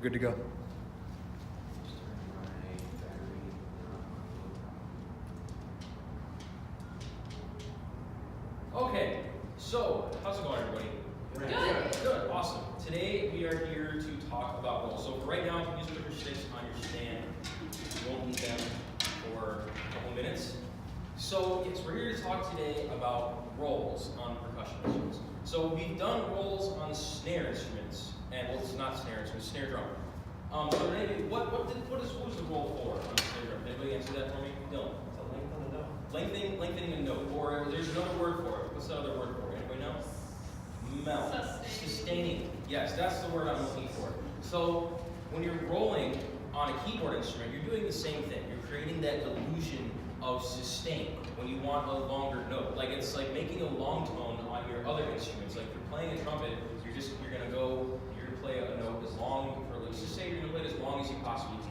good to go. Okay, so how's it going, everybody? Good. Good, awesome. Today we are here to talk about roles. So for right now, you can just put your sticks on your stand. You won't need them for a couple minutes. So yes, we're here to talk today about roles on percussion instruments. So we've done roles on snare instruments, and well, it's not snare instruments, snare drum. So Renee, what was the role for on the snare drum? Anybody answer that for me? Dylan. Lengthening a note, or there's another word for it. What's the other word for it? Anybody know? Mel. Sustaining. Yes, that's the word I'm looking for. So when you're rolling on a keyboard instrument, you're doing the same thing. You're creating that illusion of sustain when you want a longer note. Like it's like making a long tone on your other instruments. Like you're playing a trumpet, you're gonna play a note as long, or let's just say you're gonna play it as long as you possibly can.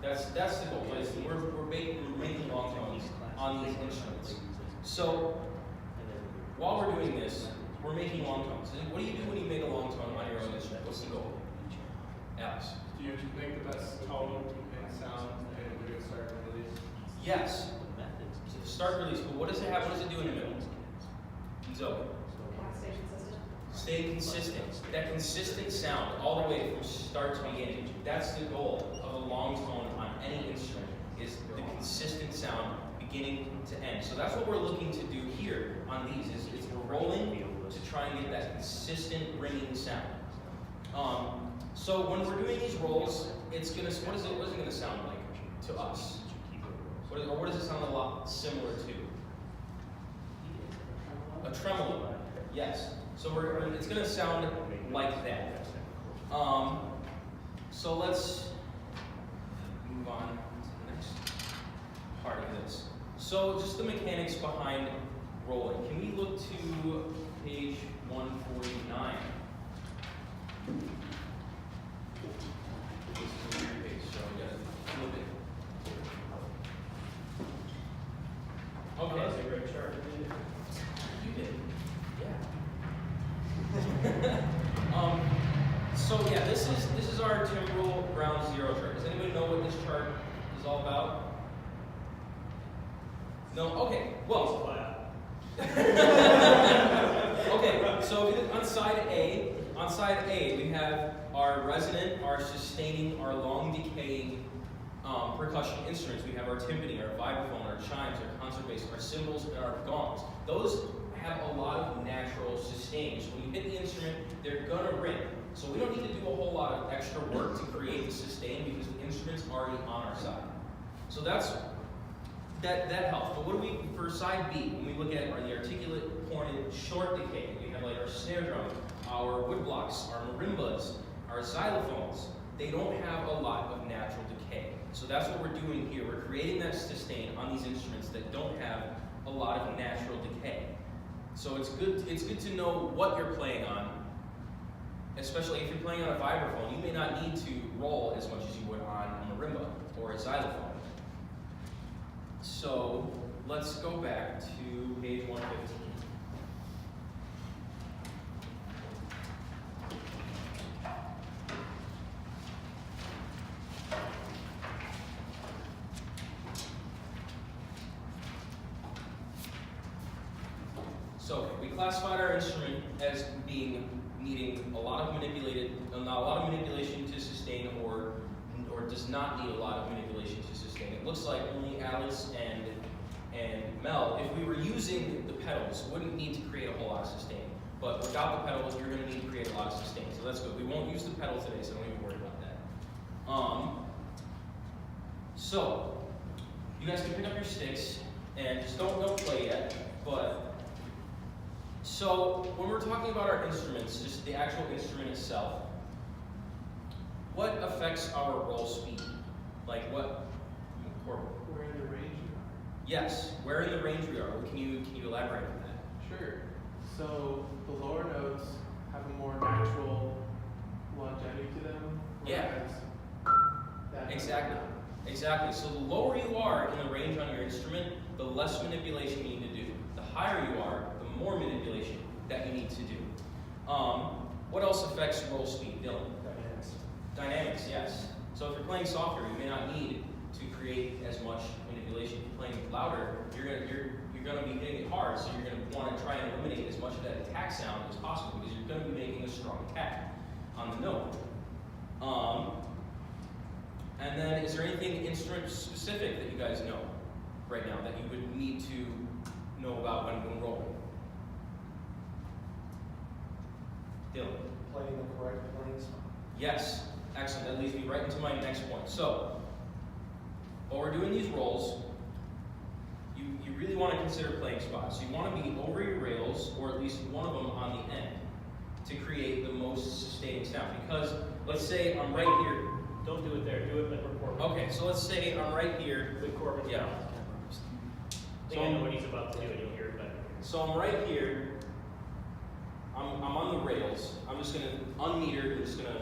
That's the goal. We're making long tones on these instruments. So while we're doing this, we're making long tones. And what do you do when you make a long tone on your own instrument? What's the goal? Alex? Do you make the best tone and sound and do a start and release? Yes. Start release, but what does it have? What does it do in the middle? Zoe? Stay consistent. Stay consistent. That consistent sound all the way from start to beginning. That's the goal of a long tone on any instrument, is the consistent sound beginning to end. So that's what we're looking to do here on these, is we're rolling to try and get that consistent ringing sound. So when we're doing these rolls, what is it gonna sound like to us? What does it sound a lot similar to? A tremolo. Yes. So it's gonna sound like that. So let's move on to the next part of this. So just the mechanics behind rolling. Can we look to page 149? This is a weird page, so we gotta flip it. Okay. That's a great chart. You did. Yeah. So yeah, this is our Timbrel Ground Zero chart. Does anybody know what this chart is all about? No? Okay. Well. Okay, so on side A, we have our resonant, our sustaining, our long decaying percussion instruments. We have our timpani, our vibraphone, our chimes, our concert bass, our cymbals, and our gongs. Those have a lot of natural sustain. So when you hit the instrument, they're gonna ring. So we don't need to do a whole lot of extra work to create the sustain because the instrument's already on our side. So that helps. But what do we, for side B, when we look at the articulate, pointed, short decay, we have like our snare drum, our wood blocks, our marimbas, our xylophones. They don't have a lot of natural decay. So that's what we're doing here. We're creating that sustain on these instruments that don't have a lot of natural decay. So it's good to know what you're playing on, especially if you're playing on a vibraphone. You may not need to roll as much as you would on a marimba or a xylophone. So let's go back to page 115. So we classified our instrument as needing a lot of manipulation to sustain, or does not need a lot of manipulation to sustain. It looks like only Alex and Mel, if we were using the pedals, wouldn't need to create a whole lot of sustain. But without the pedals, you're going to need to create a lot of sustain. So that's good. We won't use the pedal today, so don't even worry about that. So you guys can pick up your sticks and just don't play yet. But so when we're talking about our instruments, just the actual instrument itself, what affects our roll speed? Like what? Where in the range you are. Yes, where in the range we are. Can you elaborate on that? Sure. So the lower notes have a more natural longevity to them. Yeah. That Exactly. So the lower you are in the range on your instrument, the less manipulation you need to do. The higher you are, the more manipulation that you need to do. What else affects roll speed, Dylan? Dynamics. Dynamics, yes. So if you're playing softer, you may not need to create as much manipulation. If you're playing louder, you're gonna be hitting it hard, so you're gonna want to try and eliminate as much of that attack sound as possible because you're gonna be making a strong attack on the note. And then, is there anything instrument specific that you guys know right now that you would need to know about when rolling? Dylan? Playing the correct playing spot. Yes, excellent. That leads me right into my next point. So, while we're doing these rolls, you really want to consider playing spots. So you want to be over your rails, or at least one of them on the end, to create the most sustaining sound. Because, let's say I'm right here. Don't do it there. Do it like we're Corbin. Okay, so let's say I'm right here. With Corbin's Yeah. mouth. I think I know what he's about to do, and you'll hear it better. So I'm right here. I'm on the rails. I'm just gonna unmeter. I'm just gonna.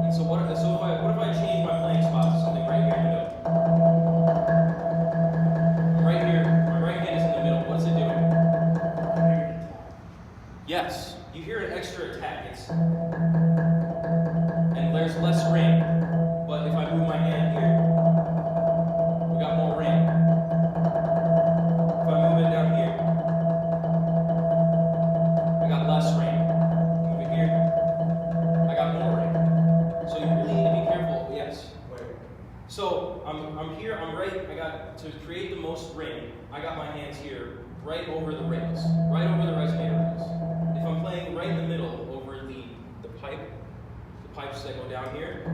And so what if I change my playing spot to something right here in the middle? Right here. My right hand is in the middle. What's it doing? Yes. You hear an extra attack. And there's less ring. But if I move my hand here, we got more ring. If I move it down here, I got less ring. Move it here, I got more ring. So you really need to be careful. Yes. Where? So I'm here. I'm right. I got to create the most ring. I got my hands here, right over the rails, right over the resonator rails. If I'm playing right in the middle over the pipes that go down here,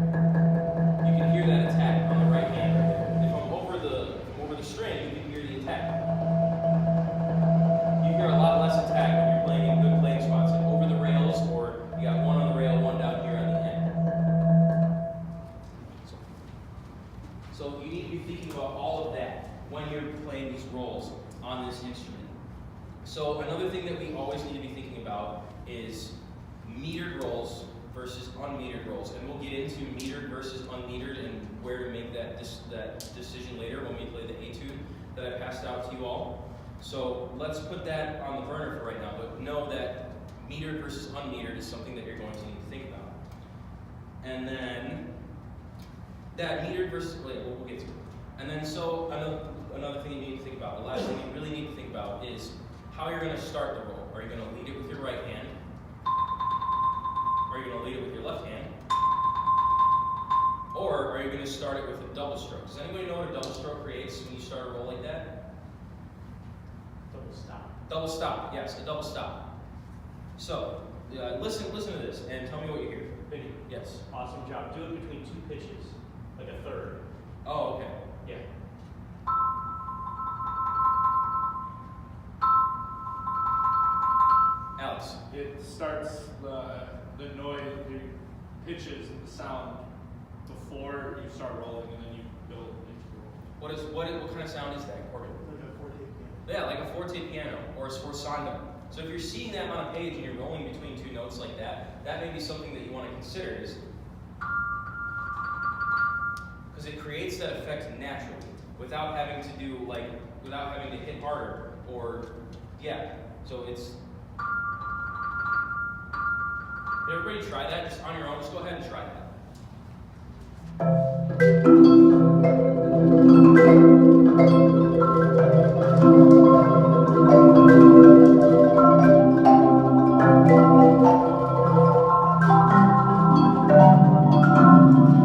you can hear that attack on the right hand. If I'm over the string, you can hear the attack. You hear a lot less attack when you're playing in good playing spots, like over the rails, or you got one on the rail, one down here on the end. So you need to be thinking about all of that when you're playing these rolls on this instrument. So another thing that we always need to be thinking about is metered rolls versus unmetered rolls, and we'll get into metered versus unmetered and where to make that decision later when we play the etude that I passed out to you all. So let's put that on the burner for right now, but know that metered versus unmetered is something that you're going to need to think about. And then that metered versus, we'll get to it. And then so another thing you need to think about, the last thing you really need to think about is how you're going to start the roll. Are you going to lead it with your right hand? Are you going to lead it with your left hand? Or are you going to start it with a double stroke? Does anybody know what a double stroke creates when you start a roll like that? Double stop. Double stop, yes, a double stop. So, listen to this and tell me what you hear. Vinny, Yes. awesome job. Do it between two pitches, like a third. Oh, okay. Yeah. Alex. It starts the noise, the pitches, and the sound before you start rolling, and then you build into the roll. What kind of sound is that, Corbin? Like a 40 piano. Yeah, like a forte piano or a sforzando. So if you're seeing that on a page and you're rolling between two notes like that, that may be something that you want to consider, is because it creates that effect naturally without having to hit harder or So it's. Did everybody try that just on your own? Just go ahead and try that.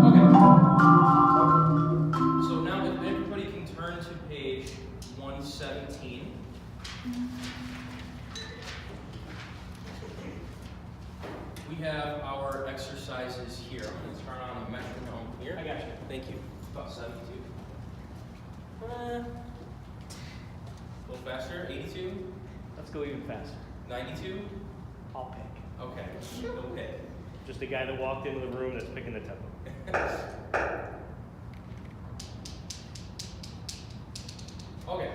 Okay. So now if everybody can turn to page 117. We have our exercises here. I'm going to turn on the metronome here. I got you. Thank you. About 72. A little faster. 82. Let's go even faster. 92. I'll pick. Okay. Okay. Just a guy that walked into the room that's picking the tempo. Okay.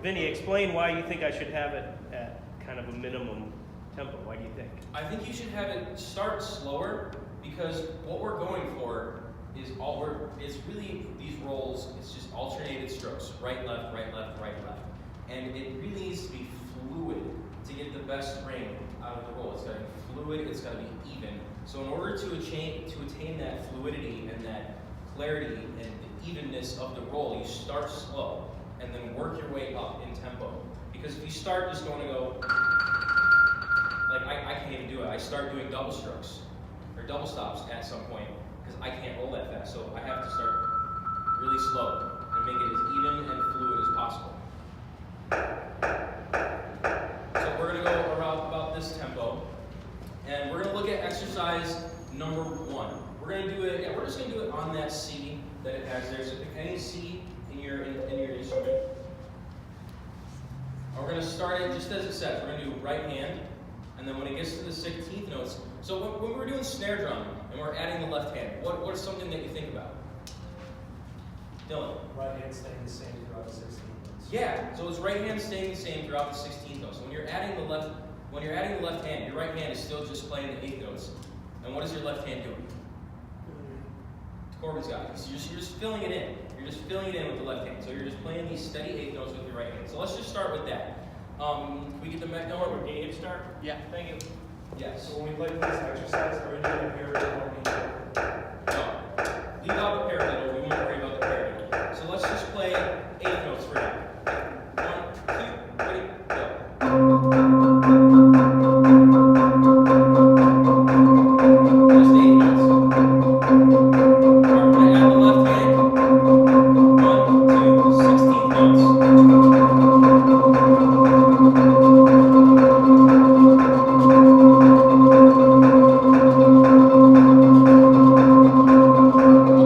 Vinny, explain why you think I should have it at kind of a minimum tempo. Why do you think? I think you should have it start slower because what we're going for is it's really these rolls, it's just alternated strokes, right, left, right, left, right, left. And it really needs to be fluid to get the best ring out of the roll. It's got to be fluid, it's got to be even. So in order to attain that fluidity and that clarity and the evenness of the roll, you start slow and then work your way up in tempo. Because if you start just going to go, like I can't even do it. I start doing double strokes or double stops at some point because I can't roll that fast. So I have to start really slow and make it as even and fluid as possible. So we're going to go around about this tempo, and we're going to look at exercise number 1. We're going to do it. We're just going to do it on that C that it has there. So pick any C in your instrument. And we're going to start it just as it says. We're going to do right hand, and then when it gets to the 16th notes. So when we're doing snare drum and we're adding the left hand, what is something that you think about? Dylan. Right hand staying the same throughout the 16 notes. Yeah, so it's right hand staying the same throughout the 16th notes. When you're adding the left hand, your right hand is still just playing the 8th notes. And what is your left hand doing? Corbin's got it. So you're just filling it in. You're just filling it in with the left hand. So you're just playing these steady 8th notes with your right hand. So let's just start with that. Can we get the mech going? Can you hit start? Yeah. Thank you. Yes. So when we play this exercise, are we doing a paradiddle or meter? No. Leave out the paradiddle. We won't worry about the paradiddle. So let's just play 8th notes for now. 1, 2, ready, go. Just 8th notes. Alright, when I add the left hand, 1, 2, 16th notes.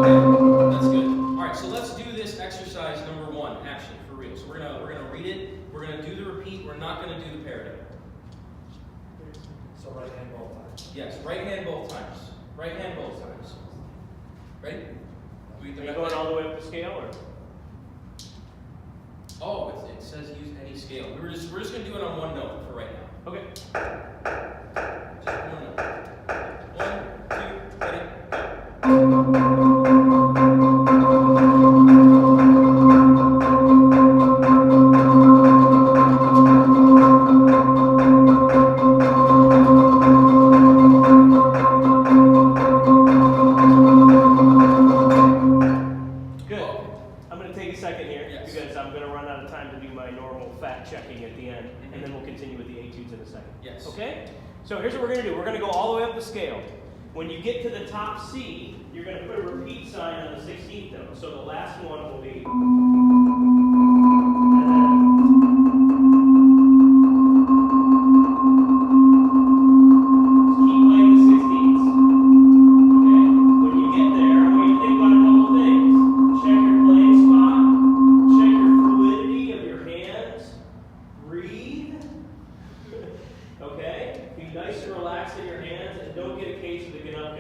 Okay, that's good. Alright, so let's do this exercise number 1, actually, for real. So we're gonna read it, we're gonna do the repeat, we're not gonna do the parody. So right hand both times. Yes, right hand both times. Right hand both times. Ready? Do we Are you going all the way up the scale, or? Oh, it says use any scale. We're just gonna do it on one note for right now. Okay. Just one note. 1, 2, ready, go. Good. I'm going to take a second here Yes. because I'm going to run out of time to do my normal fact checking at the end, and then we'll continue with the etudes in a second. Yes. Okay? So here's what we're going to do. We're going to go all the way up the scale. When you get to the top C, you're going to put a repeat sign on the 16th note. So the last one will be. Keep playing the 16ths. Okay? When you get there, I want you to think about a couple things. Check your playing spot. Check your fluidity of your hands. Breathe. Okay? Be nice and relaxed in your hands, and don't get a case of the Canuck.